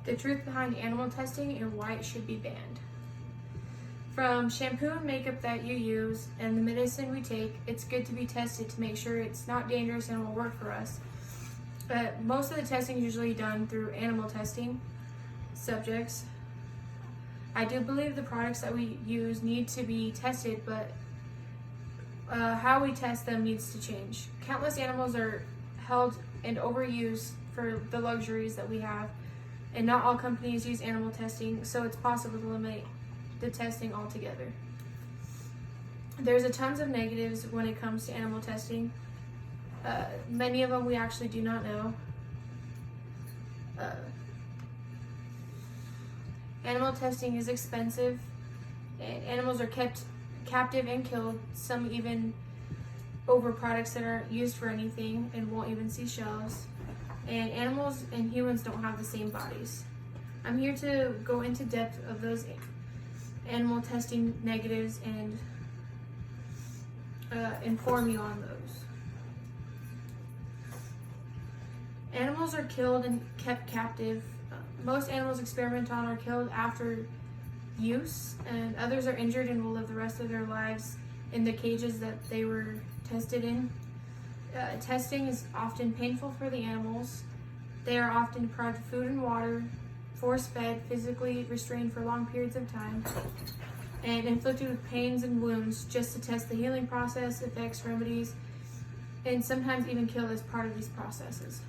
the truth behind animal testing and why it should be banned. From shampoo and makeup that you use and the medicine we take, it's good to be tested to make sure it's not dangerous and will work for us. But most of the testing is usually done through animal testing subjects. I do believe the products that we use need to be tested, but how we test them needs to change. Countless animals are held and overused for the luxuries that we have, and not all companies use animal testing, so it's possible to eliminate the testing altogether. There's a tons of negatives when it comes to animal testing. Many of them we actually do not know. Animal testing is expensive, and animals are kept captive and killed, some even over products that aren't used for anything and won't even see shelves. And animals and humans don't have the same bodies. I'm here to go into depth of those animal testing negatives and inform you on those. Animals are killed and kept captive. Most animals experimented on are killed after use, and others are injured and will live the rest of their lives in the cages that they were tested in. Testing is often painful for the animals. They are often deprived of food and water, force-fed, physically restrained for long periods of time, and inflicted with pains and wounds just to test the healing process, effects, remedies, and sometimes even killed as part of these processes.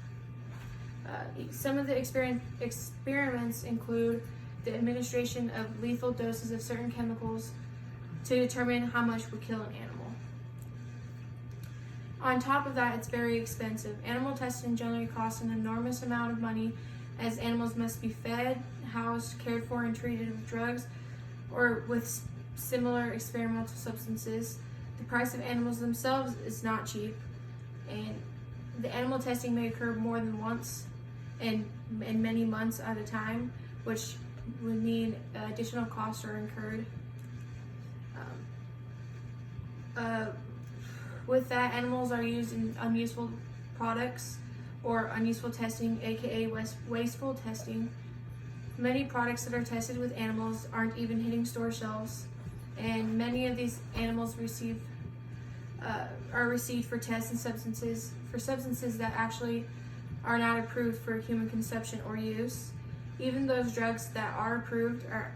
Some of the experiments include the administration of lethal doses of certain chemicals to determine how much would kill an animal. On top of that, it's very expensive. Animal testing generally costs an enormous amount of money, as animals must be fed, housed, cared for, and treated with drugs or with similar experimental substances. The price of animals themselves is not cheap, and the animal testing may occur more than once and many months at a time, which would mean additional costs are incurred. With that, animals are used in unuseful products or unuseful testing, aka wasteful testing. Many products that are tested with animals aren't even hitting store shelves, and many of these animals are received for tests and substances that actually are not approved for human consumption or use. Even those drugs that are approved are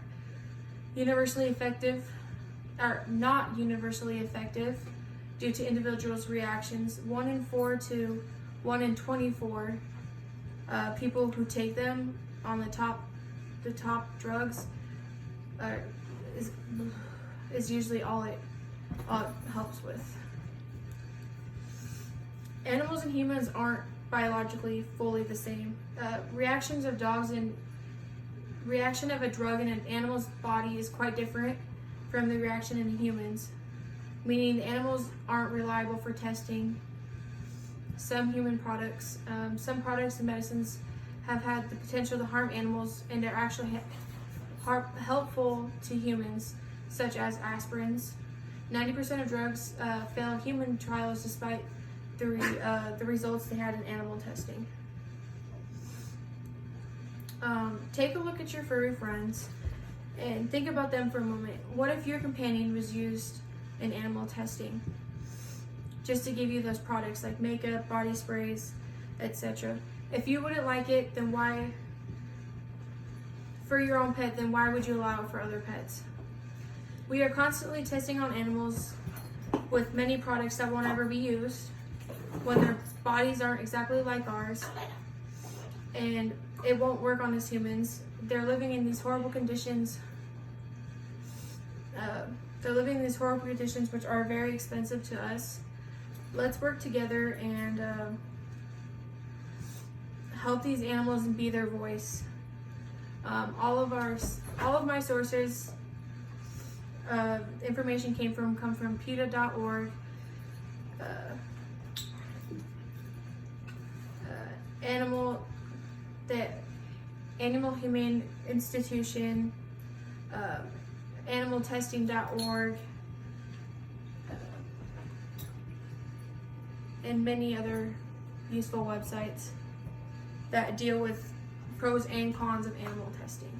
not universally effective due to individuals' reactions. 1 in 4 to 1 in 24 people who take them on the top drugs is usually all it helps with. Animals and humans aren't biologically fully the same. Reaction of a drug in an animal's body is quite different from the reaction in humans, meaning the animals aren't reliable for testing some human products. Some products and medicines have had the potential to harm animals and are actually helpful to humans, such as aspirins. 90% of drugs fail human trials despite the results they had in animal testing. Take a look at your furry friends and think about them for a moment. What if your companion was used in animal testing? Just to give you those products like makeup, body sprays, etc. If you wouldn't like it, then why, for your own pet, then why would you allow it for other pets? We are constantly testing on animals with many products that won't ever be used, when their bodies aren't exactly like ours, and it won't work on us humans. They're living in these horrible conditions. Which are very expensive to us. Let's work together and help these animals and be their voice. All of my sources information come from PETA.org, Animal Humane Institution, animaltesting.org, and many other useful websites that deal with pros and cons of animal testing.